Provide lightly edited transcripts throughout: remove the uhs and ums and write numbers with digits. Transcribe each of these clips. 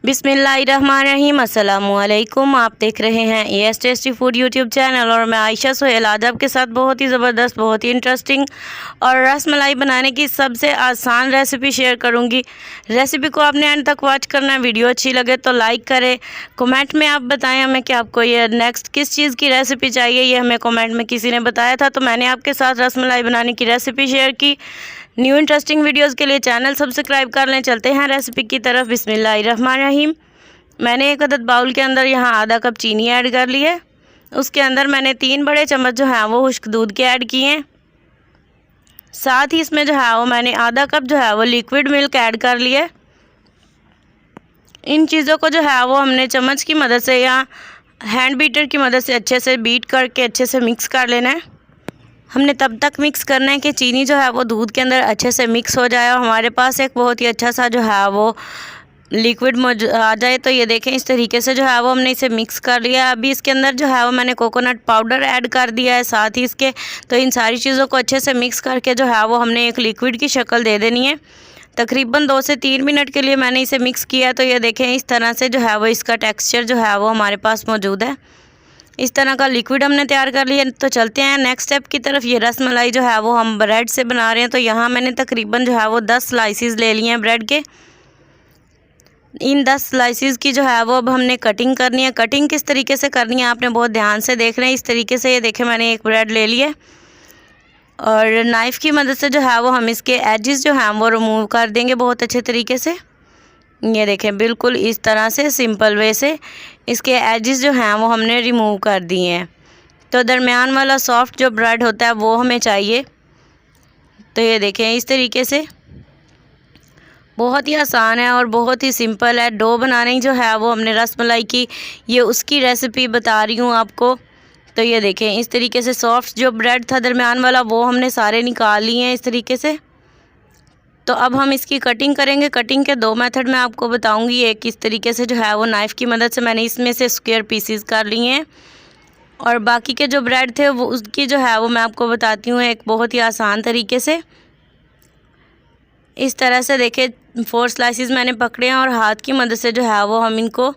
बिस्मिल्लाहिर्रहमानिर्रहीम। अस्सलामुअलैकुम। आप देख रहे हैं as tasty food YouTube channel और मैं आयशा सोहेल आज आपके साथ बहुत ही ज़बरदस्त, बहुत ही इंटरेस्टिंग और रसमलाई बनाने की सबसे आसान रेसिपी शेयर करूंगी। रेसिपी को आपने एंड तक वॉच करना है। वीडियो अच्छी लगे तो लाइक करें। कमेंट में आप बताएं हमें कि आपको ये नेक्स्ट किस चीज़ की रेसिपी चाहिए। ये हमें कमेंट में किसी ने बताया था तो मैंने आपके साथ रसमलाई बनाने की रेसिपी शेयर की। न्यू इंटरेस्टिंग वीडियोस के लिए चैनल सब्सक्राइब कर लें। चलते हैं रेसिपी की तरफ। बिस्मिल्लाहिर्रहमानिर्रहीम। मैंने एक अदद बाउल के अंदर यहाँ आधा कप चीनी ऐड कर ली है। उसके अंदर मैंने 3 बड़े चम्मच जो है वो खुश्क दूध के ऐड किए हैं। साथ ही इसमें जो है वो मैंने आधा कप जो है वो लिक्विड मिल्क ऐड कर लिया है। इन चीज़ों को जो है वो हमने चम्मच की मदद से या हैंड बीटर की मदद से अच्छे से बीट करके अच्छे से मिक्स कर लेना है। हमने तब तक मिक्स करना है कि चीनी जो है वो दूध के अंदर अच्छे से मिक्स हो जाए और हमारे पास एक बहुत ही अच्छा सा जो है वो लिक्विड आ जाए। तो ये देखें, इस तरीके से जो है वो हमने इसे मिक्स कर लिया। अभी इसके अंदर जो है वो मैंने कोकोनट पाउडर ऐड कर दिया है साथ ही इसके। तो इन सारी चीज़ों को अच्छे से मिक्स करके जो है वो हमने एक लिक्विड की शक्ल दे देनी है। तकरीबन 2 से 3 मिनट के लिए मैंने इसे मिक्स किया। तो ये देखें, इस तरह से जो है वो इसका टेक्स्चर जो है वो हमारे पास मौजूद है। इस तरह का लिक्विड हमने तैयार कर लिया। तो चलते हैं नेक्स्ट स्टेप की तरफ। ये रसमलाई जो है वो हम ब्रेड से बना रहे हैं। तो यहाँ मैंने तकरीबन जो है वो 10 स्लाइसिस ले लिए हैं ब्रेड के। इन 10 स्लाइसिस की जो है वो अब हमने कटिंग करनी है। कटिंग किस तरीके से करनी है आपने बहुत ध्यान से देख रहे हैं। इस तरीके से ये देखें, मैंने एक ब्रेड ले लिया और नाइफ़ की मदद से जो है वो हम इसके एजेस जो हैं वो रिमूव कर देंगे बहुत अच्छे तरीके से। ये देखें, बिल्कुल इस तरह से सिंपल वे से इसके एजेस जो हैं वो हमने रिमूव कर दिए हैं। तो दरमियान वाला सॉफ्ट जो ब्रेड होता है वो हमें चाहिए। तो ये देखें, इस तरीके से बहुत ही आसान है और बहुत ही सिंपल है। डो बनाने जो है वो हमने रसमलाई की, ये उसकी रेसिपी बता रही हूँ आपको। तो ये देखें, इस तरीके से सॉफ्ट जो ब्रेड था दरमियान वाला वो हमने सारे निकाल लिए हैं इस तरीके से। तो अब हम इसकी कटिंग करेंगे। कटिंग के 2 मेथड मैं आपको बताऊंगी। एक इस तरीके से जो है वो नाइफ़ की मदद से मैंने इसमें से स्क्वायर पीसीस कर लिए हैं और बाकी के जो ब्रेड थे वो उसकी जो है वो मैं आपको बताती हूँ एक बहुत ही आसान तरीके से। इस तरह से देखें, 4 स्लाइसिस मैंने पकड़े हैं और हाथ की मदद से जो है वो हम इनको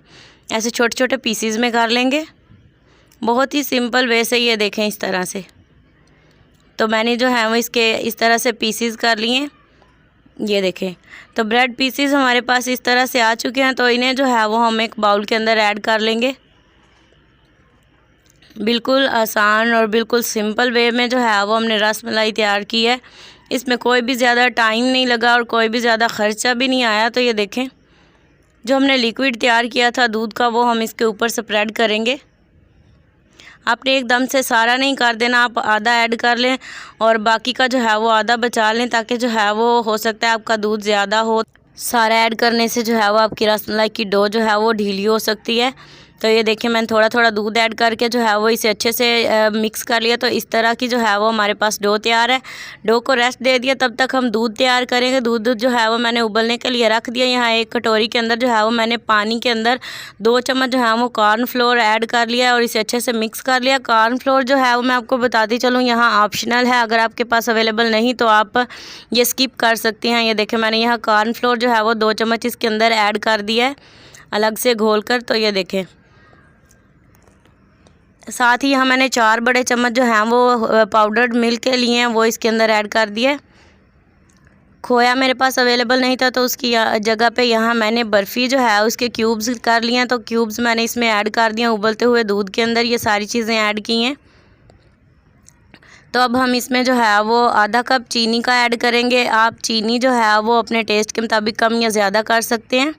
ऐसे छोटे छोटे पीसीज में कर लेंगे बहुत ही सिंपल वे से। ये देखें, इस तरह से। तो मैंने जो है वो इसके इस तरह से पीसीज कर लिए हैं। ये देखें, तो ब्रेड पीसीज हमारे पास इस तरह से आ चुके हैं। तो इन्हें जो है वो हम एक बाउल के अंदर ऐड कर लेंगे। बिल्कुल आसान और बिल्कुल सिंपल वे में जो है वो हमने रसमलाई तैयार की है। इसमें कोई भी ज़्यादा टाइम नहीं लगा और कोई भी ज़्यादा ख़र्चा भी नहीं आया। तो ये देखें, जो हमने लिक्विड तैयार किया था दूध का वो हम इसके ऊपर स्प्रेड करेंगे। आपने एकदम से सारा नहीं कर देना, आप आधा ऐड कर लें और बाकी का जो है वो आधा बचा लें, ताकि जो है वो हो सकता है आपका दूध ज़्यादा हो। सारा ऐड करने से जो है वो आपकी रसमलाई की डो जो है वो ढीली हो सकती है। तो ये देखिए, मैंने थोड़ा थोड़ा दूध ऐड करके जो है वो इसे अच्छे से मिक्स कर लिया। तो इस तरह की जो है वो हमारे पास डो तैयार है। डो को रेस्ट दे दिया, तब तक हम दूध तैयार करेंगे। दूध जो है वो मैंने उबलने के लिए रख दिया। यहाँ एक कटोरी के अंदर जो है वो मैंने पानी के अंदर 2 चम्मच जो है वो कॉर्न फ्लोर ऐड कर लिया और इसे अच्छे से मिक्स कर लिया। कॉर्न फ्लोर जो है वो मैं आपको बताती चलूँ, यहाँ ऑप्शनल है। अगर आपके पास अवेलेबल नहीं तो आप ये स्किप कर सकती हैं। ये देखें, मैंने यहाँ कॉर्न फ्लोर जो है वो 2 चम्मच इसके अंदर ऐड कर दिया है अलग से घोल कर। तो ये देखें, साथ ही यहाँ मैंने 4 बड़े चम्मच जो हैं वो पाउडर्ड मिल्क के लिए हैं वो इसके अंदर ऐड कर दिया। खोया मेरे पास अवेलेबल नहीं था तो उसकी जगह पे यहाँ मैंने बर्फ़ी जो है उसके क्यूब्स कर लिए हैं। तो क्यूब्स मैंने इसमें ऐड कर दिए उबलते हुए दूध के अंदर। ये सारी चीज़ें ऐड की हैं। तो अब हम इसमें जो है वो आधा कप चीनी का ऐड करेंगे। आप चीनी जो है वो अपने टेस्ट के मुताबिक कम या ज़्यादा कर सकते हैं।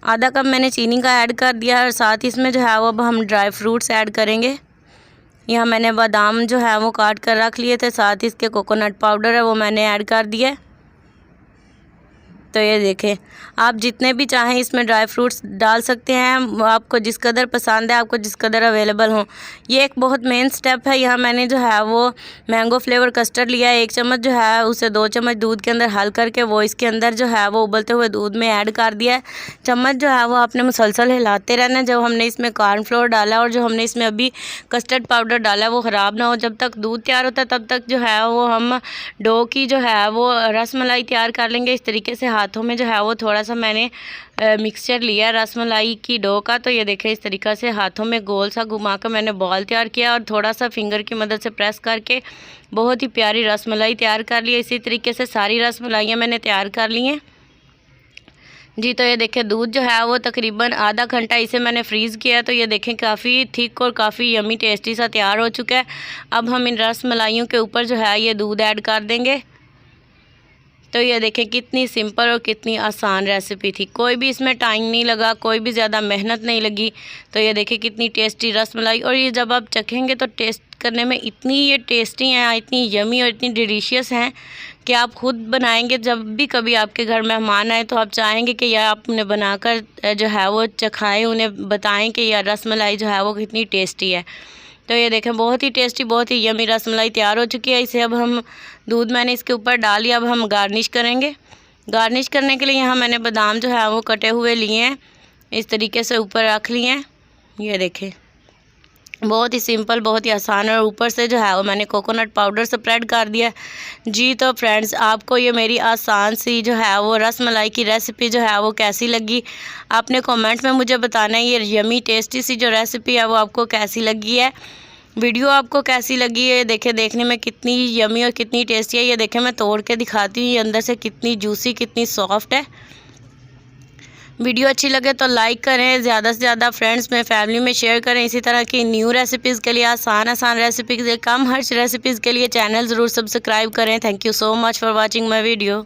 आधा कप मैंने चीनी का ऐड कर दिया और साथ ही इसमें जो है वो अब हम ड्राई फ्रूट्स ऐड करेंगे। यहाँ मैंने बादाम जो है वो काट कर रख लिए थे, साथ ही इसके कोकोनट पाउडर है वो मैंने ऐड कर दिया है। तो ये देखें, आप जितने भी चाहें इसमें ड्राई फ्रूट्स डाल सकते हैं, आपको जिस कदर पसंद है, आपको जिस कदर अवेलेबल हो। ये एक बहुत मेन स्टेप है। यहाँ मैंने जो है वो मैंगो फ्लेवर कस्टर्ड लिया है। 1 चम्मच जो है उसे 2 चम्मच दूध के अंदर हल करके वो इसके अंदर जो है वो उबलते हुए दूध में ऐड कर दिया है। चम्मच जो है वो आपने मुसलसल हिलाते रहना जब हमने इसमें कॉर्नफ्लोर डाला और जो हमने इसमें अभी कस्टर्ड पाउडर डाला है वो ख़राब ना हो। जब तक दूध तैयार होता है तब तक जो है वो हम डो की जो है वो रसमलाई तैयार कर लेंगे। इस तरीके से हाथों में जो है वो थोड़ा सा मैंने मिक्सचर लिया रसमलाई की डो का। तो ये देखें इस तरीक़ा से हाथों में गोल सा घुमा कर मैंने बॉल तैयार किया और थोड़ा सा फिंगर की मदद से प्रेस करके बहुत ही प्यारी रसमलाई तैयार कर ली। इसी तरीके से सारी रसमलाइयाँ मैंने तैयार कर ली हैं जी। तो ये देखें दूध जो है वो तकरीबन आधा घंटा इसे मैंने फ्रीज़ किया। तो ये देखें काफ़ी थिक और काफ़ी यमी टेस्टी सा तैयार हो चुका है। अब हम इन रसमलाइयों के ऊपर जो है ये दूध ऐड कर देंगे। तो ये देखें कितनी सिंपल और कितनी आसान रेसिपी थी, कोई भी इसमें टाइम नहीं लगा, कोई भी ज़्यादा मेहनत नहीं लगी। तो ये देखें कितनी टेस्टी रसमलाई, और ये जब आप चखेंगे तो टेस्ट करने में इतनी ये टेस्टी हैं, इतनी यमी और इतनी डिलीशियस हैं कि आप खुद बनाएंगे। जब भी कभी आपके घर मेहमान आए तो आप चाहेंगे कि यह आपने बनाकर जो है वो चखाएँ, उन्हें बताएं कि यह रसमलाई जो है वो कितनी टेस्टी है। तो ये देखें बहुत ही टेस्टी, बहुत ही यमी रसमलाई तैयार हो चुकी है। इसे अब हम दूध मैंने इसके ऊपर डाल लिया। अब हम गार्निश करेंगे। गार्निश करने के लिए यहाँ मैंने बादाम जो है वो कटे हुए लिए हैं, इस तरीके से ऊपर रख लिए हैं। ये देखें बहुत ही सिंपल, बहुत ही आसान, और ऊपर से जो है वो मैंने कोकोनट पाउडर स्प्रेड कर दिया जी। तो फ्रेंड्स आपको ये मेरी आसान सी जो है वो रसमलाई की रेसिपी जो है वो कैसी लगी, आपने कमेंट में मुझे बताना है। ये यमी टेस्टी सी जो रेसिपी है वो आपको कैसी लगी है, वीडियो आपको कैसी लगी है। देखें देखने में कितनी यमी और कितनी टेस्टी है। ये देखें मैं तोड़ के दिखाती हूँ, ये अंदर से कितनी जूसी, कितनी सॉफ्ट है। वीडियो अच्छी लगे तो लाइक करें, ज़्यादा से ज़्यादा फ्रेंड्स में, फैमिली में शेयर करें। इसी तरह की न्यू रेसिपीज़ के लिए, आसान रेसिपीज़, कम खर्च रेसिपीज़ के लिए चैनल ज़रूर सब्सक्राइब करें। Thank you so much for watching my video.